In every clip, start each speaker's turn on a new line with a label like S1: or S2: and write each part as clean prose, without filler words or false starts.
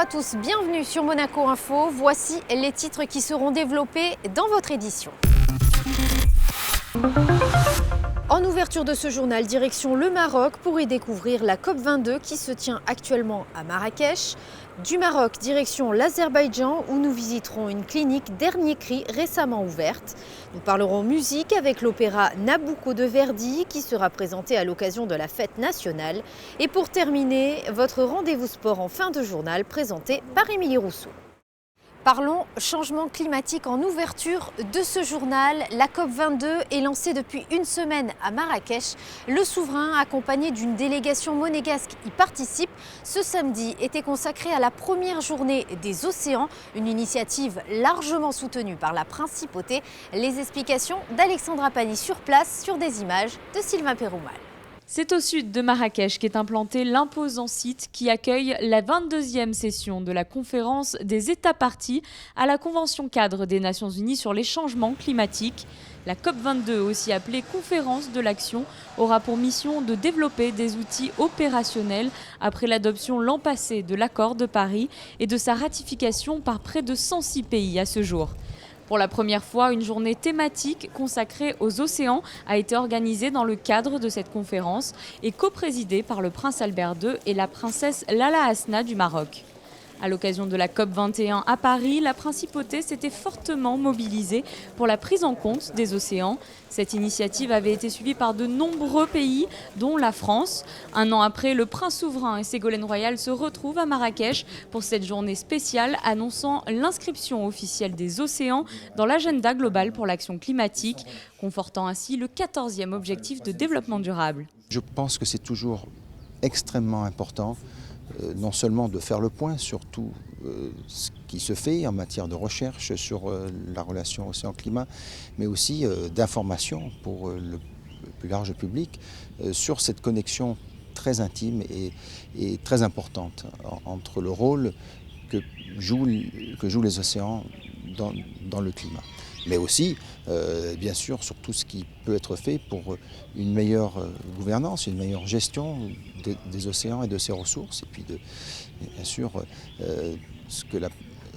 S1: à tous, bienvenue sur Monaco Info. Voici les titres qui seront développés dans votre édition. En ouverture de ce journal, direction le Maroc pour y découvrir la COP22 qui se tient actuellement à Marrakech. Du Maroc, direction l'Azerbaïdjan où nous visiterons une clinique dernier cri récemment ouverte. Nous parlerons musique avec l'opéra Nabucco de Verdi qui sera présenté à l'occasion de la fête nationale. Et pour terminer, votre rendez-vous sport en fin de journal présenté par Émilie Rousseau. Parlons changement climatique en ouverture de ce journal. La COP22 est lancée depuis une semaine à Marrakech. Le souverain, accompagné d'une délégation monégasque, y participe. Ce samedi était consacré à la première journée des océans, une initiative largement soutenue par la principauté. Les explications d'Alexandra Pani sur place sur des images de Sylvain Péroumal.
S2: C'est au sud de Marrakech qu'est implanté l'imposant site qui accueille la 22e session de la conférence des États parties à la Convention cadre des Nations Unies sur les changements climatiques. La COP22, aussi appelée Conférence de l'action, aura pour mission de développer des outils opérationnels après l'adoption l'an passé de l'accord de Paris et de sa ratification par près de 106 pays à ce jour. Pour la première fois, une journée thématique consacrée aux océans a été organisée dans le cadre de cette conférence et coprésidée par le prince Albert II et la princesse Lala Hasna du Maroc. À l'occasion de la COP21 à Paris, la principauté s'était fortement mobilisée pour la prise en compte des océans. Cette initiative avait été suivie par de nombreux pays, dont la France. Un an après, le prince souverain et Ségolène Royal se retrouvent à Marrakech pour cette journée spéciale annonçant l'inscription officielle des océans dans l'agenda global pour l'action climatique, confortant ainsi le 14e objectif de développement durable.
S3: Je pense que c'est toujours extrêmement important non seulement de faire le point sur tout ce qui se fait en matière de recherche sur la relation océan-climat, mais aussi d'information pour le plus large public sur cette connexion très intime et très importante entre le rôle que jouent les océans dans le climat. Mais aussi, bien sûr, sur tout ce qui peut être fait pour une meilleure gouvernance, une meilleure gestion des océans et de ses ressources. Et puis, bien sûr, ce que la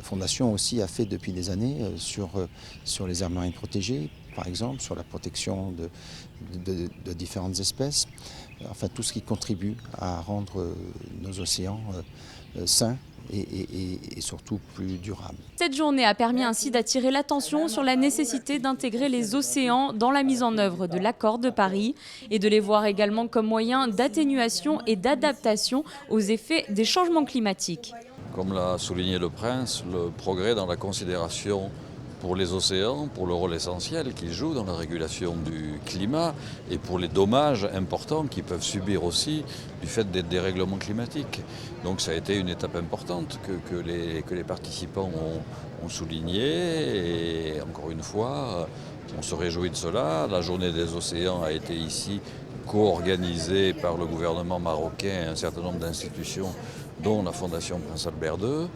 S3: Fondation aussi a fait depuis des années sur les aires marines protégées, par exemple, sur la protection de différentes espèces. Enfin, tout ce qui contribue à rendre nos océans sains et surtout plus durable.
S2: Cette journée a permis ainsi d'attirer l'attention sur la nécessité d'intégrer les océans dans la mise en œuvre de l'accord de Paris et de les voir également comme moyen d'atténuation et d'adaptation aux effets des changements climatiques.
S4: Comme l'a souligné le prince, le progrès dans la considération pour les océans, pour le rôle essentiel qu'ils jouent dans la régulation du climat et pour les dommages importants qu'ils peuvent subir aussi du fait des dérèglements climatiques. Donc ça a été une étape importante que les participants ont souligné et encore une fois, on se réjouit de cela. La journée des océans a été ici co-organisée par le gouvernement marocain et un certain nombre d'institutions dont la Fondation Prince Albert II.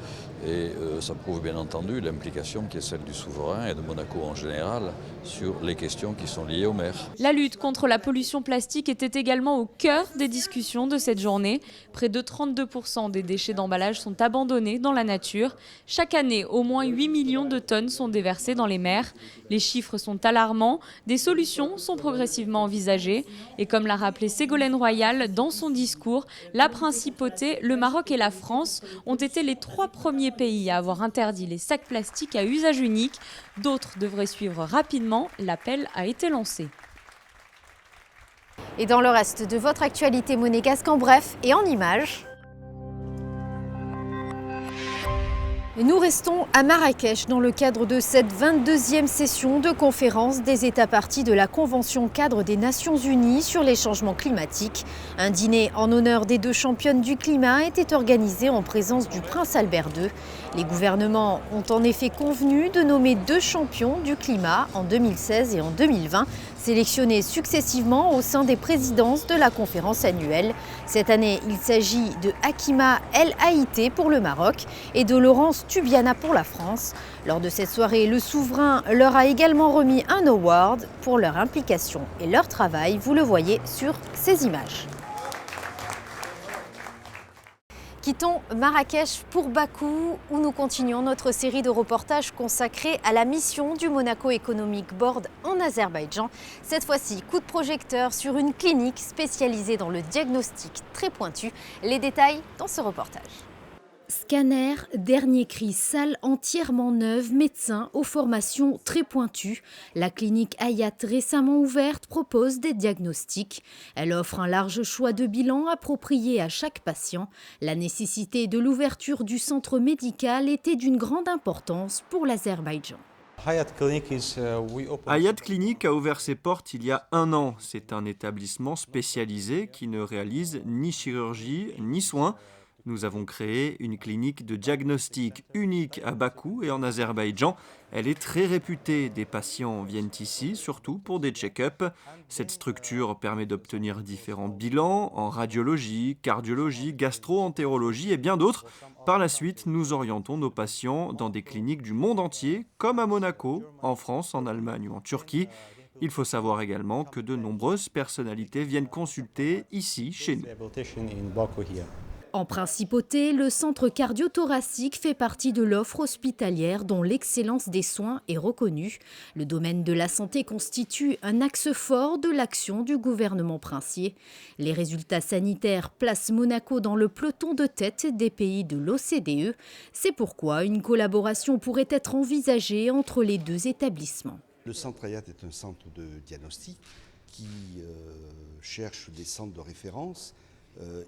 S4: Et ça prouve bien entendu l'implication qui est celle du souverain et de Monaco en général sur les questions qui sont liées aux mers.
S2: La lutte contre la pollution plastique était également au cœur des discussions de cette journée. Près de 32% des déchets d'emballage sont abandonnés dans la nature. Chaque année, au moins 8 millions de tonnes sont déversées dans les mers. Les chiffres sont alarmants. Des solutions sont progressivement envisagées. Et comme l'a rappelé Ségolène Royal dans son discours, la principauté, le Maroc et la France ont été les 3 premiers pays à avoir interdit les sacs plastiques à usage unique. D'autres devraient suivre rapidement. L'appel a été lancé.
S1: Et dans le reste de votre actualité monégasque en bref et en images. Nous restons à Marrakech dans le cadre de cette 22e session de conférence des États parties de la Convention cadre des Nations Unies sur les changements climatiques. Un dîner en honneur des 2 championnes du climat était organisé en présence du prince Albert II. Les gouvernements ont en effet convenu de nommer 2 champions du climat en 2016 et en 2020, sélectionnés successivement au sein des présidences de la conférence annuelle. Cette année, il s'agit de Hakima El Haïté pour le Maroc et de Laurence Tubiana pour la France. Lors de cette soirée, le souverain leur a également remis un award pour leur implication et leur travail. Vous le voyez sur ces images. Quittons Marrakech pour Bakou, où nous continuons notre série de reportages consacrés à la mission du Monaco Economic Board en Azerbaïdjan. Cette fois-ci, coup de projecteur sur une clinique spécialisée dans le diagnostic très pointu. Les détails dans ce reportage. Scanner, dernier cri, salle entièrement neuve, médecin aux formations très pointues. La clinique Hayat, récemment ouverte, propose des diagnostics. Elle offre un large choix de bilans appropriés à chaque patient. La nécessité de l'ouverture du centre médical était d'une grande importance pour l'Azerbaïdjan.
S5: Hayat Clinic a ouvert ses portes il y a 1 an. C'est un établissement spécialisé qui ne réalise ni chirurgie ni soins. Nous avons créé une clinique de diagnostic unique à Bakou et en Azerbaïdjan. Elle est très réputée. Des patients viennent ici, surtout pour des check-ups. Cette structure permet d'obtenir différents bilans en radiologie, cardiologie, gastro-entérologie et bien d'autres. Par la suite, nous orientons nos patients dans des cliniques du monde entier, comme à Monaco, en France, en Allemagne ou en Turquie. Il faut savoir également que de nombreuses personnalités viennent consulter ici, chez nous.
S1: En principauté, le centre cardio-thoracique fait partie de l'offre hospitalière dont l'excellence des soins est reconnue. Le domaine de la santé constitue un axe fort de l'action du gouvernement princier. Les résultats sanitaires placent Monaco dans le peloton de tête des pays de l'OCDE. C'est pourquoi une collaboration pourrait être envisagée entre les deux établissements.
S6: Le centre Hayat est un centre de diagnostic qui cherche des centres de référence.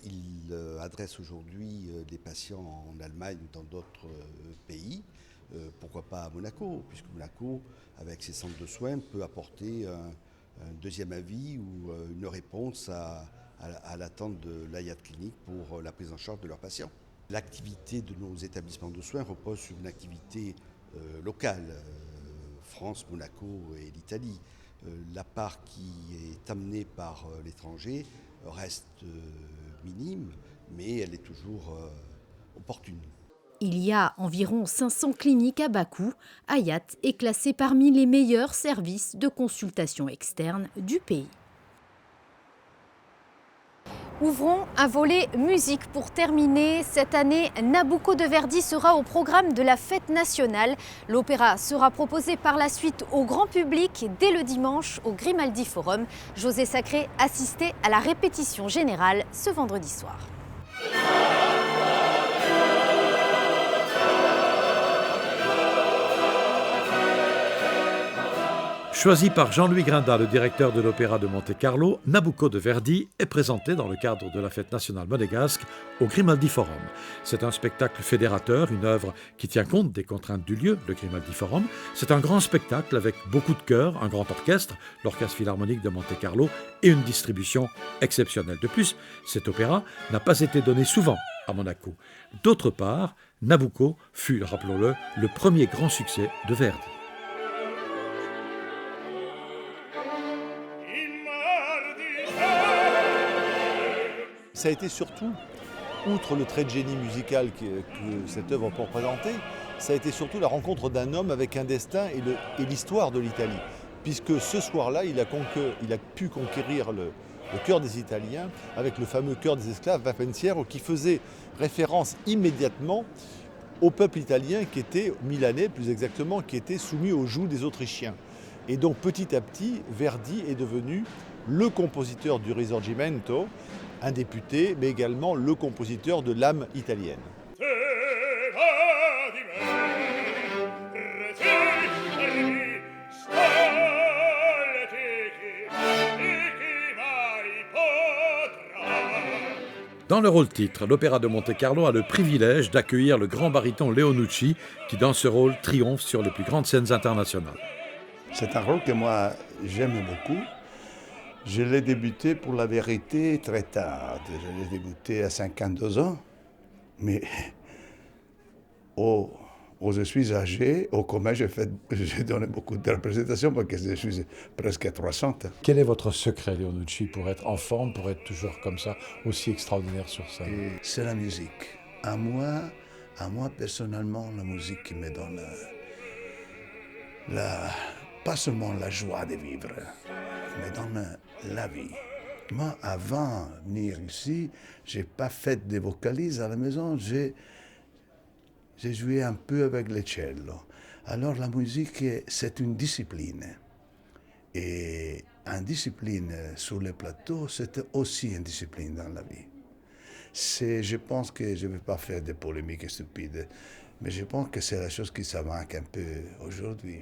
S6: Il adresse aujourd'hui des patients en Allemagne ou dans d'autres pays. Pourquoi pas à Monaco, puisque Monaco, avec ses centres de soins, peut apporter un deuxième avis ou une réponse à l'attente de l'Hayat Clinic pour la prise en charge de leurs patients. L'activité de nos établissements de soins repose sur une activité locale, France, Monaco et l'Italie. La part qui est amenée par l'étranger reste minime, mais elle est toujours opportune.
S1: Il y a environ 500 cliniques à Bakou. Hayat est classé parmi les meilleurs services de consultation externe du pays. Ouvrons un volet musique pour terminer. Cette année, Nabucco de Verdi sera au programme de la fête nationale. L'opéra sera proposé par la suite au grand public dès le dimanche au Grimaldi Forum. José Sacré assistait à la répétition générale ce vendredi soir.
S7: Choisi par Jean-Louis Grinda, le directeur de l'Opéra de Monte-Carlo, Nabucco de Verdi est présenté dans le cadre de la fête nationale monégasque au Grimaldi Forum. C'est un spectacle fédérateur, une œuvre qui tient compte des contraintes du lieu, le Grimaldi Forum. C'est un grand spectacle avec beaucoup de chœurs, un grand orchestre, l'Orchestre Philharmonique de Monte-Carlo et une distribution exceptionnelle. De plus, cet opéra n'a pas été donné souvent à Monaco. D'autre part, Nabucco fut, rappelons-le, le premier grand succès de Verdi.
S8: Ça a été surtout, outre le trait de génie musical que cette œuvre peut représenter, ça a été surtout la rencontre d'un homme avec un destin et l'histoire de l'Italie. Puisque ce soir-là, il a pu conquérir le cœur des Italiens avec le fameux cœur des esclaves Va Pensiero qui faisait référence immédiatement au peuple italien qui était, milanais plus exactement, qui était soumis au joug des Autrichiens. Et donc petit à petit, Verdi est devenu le compositeur du Risorgimento, un député, mais également le compositeur de l'âme italienne.
S7: Dans le rôle-titre, l'Opéra de Monte-Carlo a le privilège d'accueillir le grand baryton Leonucci qui, dans ce rôle, triomphe sur les plus grandes scènes internationales.
S9: C'est un rôle que moi, j'aime beaucoup. Je l'ai débuté, pour la vérité, très tard. Je l'ai débuté à 52 ans. Mais je suis âgé, quand même, j'ai donné beaucoup de représentations parce que je suis presque à 300.
S7: Quel est votre secret, Leonucci, pour être en forme, pour être toujours comme ça, aussi extraordinaire sur scène?
S9: C'est la musique. À moi, personnellement, la musique qui me donne pas seulement la joie de vivre, mais donne la vie. Moi, avant de venir ici, je n'ai pas fait de vocalises à la maison, j'ai joué un peu avec le cello. Alors la musique, c'est une discipline. Et une discipline sur le plateau, c'est aussi une discipline dans la vie. Je pense que je ne vais pas faire des polémiques stupides, mais je pense que c'est la chose qui ça manque un peu aujourd'hui.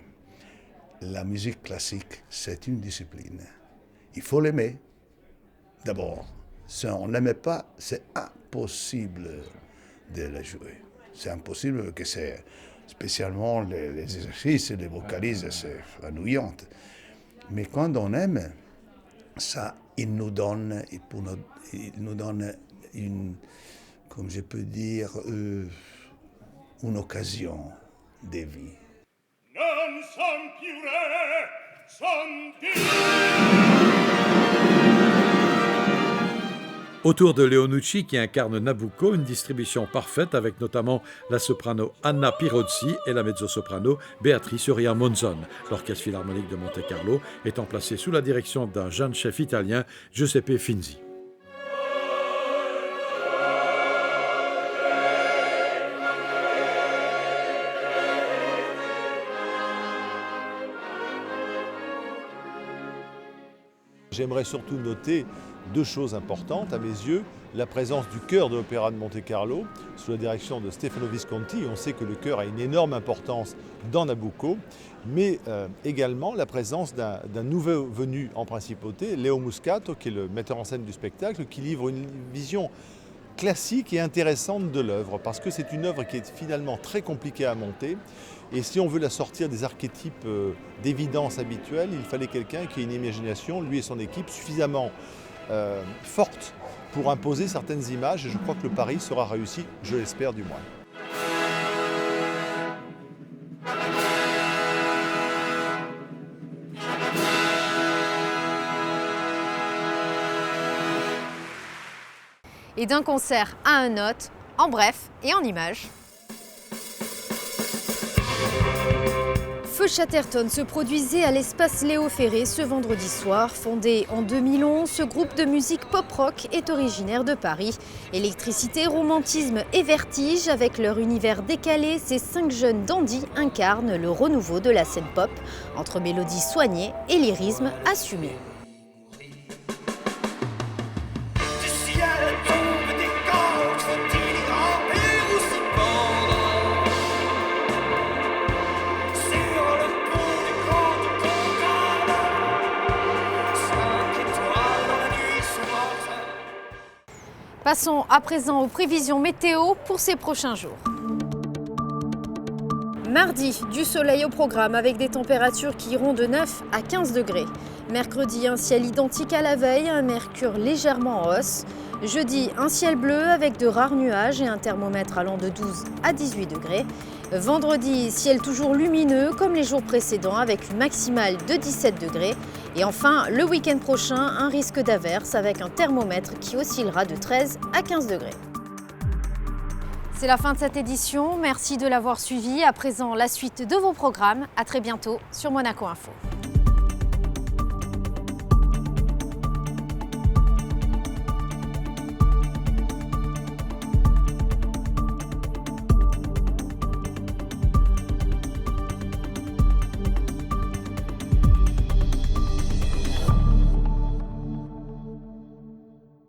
S9: La musique classique, c'est une discipline. Il faut l'aimer. D'abord, si on ne l'aimait pas, c'est impossible de la jouer. C'est impossible que c'est, spécialement les exercices, les vocalises, c'est ennuyant. Mais quand on aime, ça, il nous donne une, comme je peux dire, une occasion de vie.
S10: Non son più re, son Dio.
S7: Autour de Leonucci qui incarne Nabucco, une distribution parfaite avec notamment la soprano Anna Pirozzi et la mezzo-soprano Beatrice Uria Monzon. L'Orchestre Philharmonique de Monte-Carlo étant placé sous la direction d'un jeune chef italien, Giuseppe Finzi.
S8: J'aimerais surtout noter deux choses importantes à mes yeux. La présence du chœur de l'Opéra de Monte-Carlo, sous la direction de Stefano Visconti. On sait que le chœur a une énorme importance dans Nabucco, mais également la présence d'un nouveau venu en principauté, Leo Muscato, qui est le metteur en scène du spectacle, qui livre une vision classique et intéressante de l'œuvre, parce que c'est une œuvre qui est finalement très compliquée à monter. Et si on veut la sortir des archétypes d'évidence habituels, il fallait quelqu'un qui ait une imagination, lui et son équipe, suffisamment forte pour imposer certaines images. Et je crois que le pari sera réussi, je l'espère du moins.
S1: Et d'un concert à un autre, en bref et en images. Feu Chatterton se produisait à l'espace Léo Ferré ce vendredi soir. Fondé en 2011, ce groupe de musique pop-rock est originaire de Paris. Électricité, romantisme et vertige, avec leur univers décalé, ces 5 jeunes dandys incarnent le renouveau de la scène pop, entre mélodies soignées et lyrisme assumé. Passons à présent aux prévisions météo pour ces prochains jours. Mardi, du soleil au programme avec des températures qui iront de 9 à 15 degrés. Mercredi, un ciel identique à la veille, un mercure légèrement en hausse. Jeudi, un ciel bleu avec de rares nuages et un thermomètre allant de 12 à 18 degrés. Vendredi, ciel toujours lumineux comme les jours précédents avec une maximale de 17 degrés. Et enfin, le week-end prochain, un risque d'averse avec un thermomètre qui oscillera de 13 à 15 degrés. C'est la fin de cette édition. Merci de l'avoir suivi. À présent, la suite de vos programmes. À très bientôt sur Monaco Info.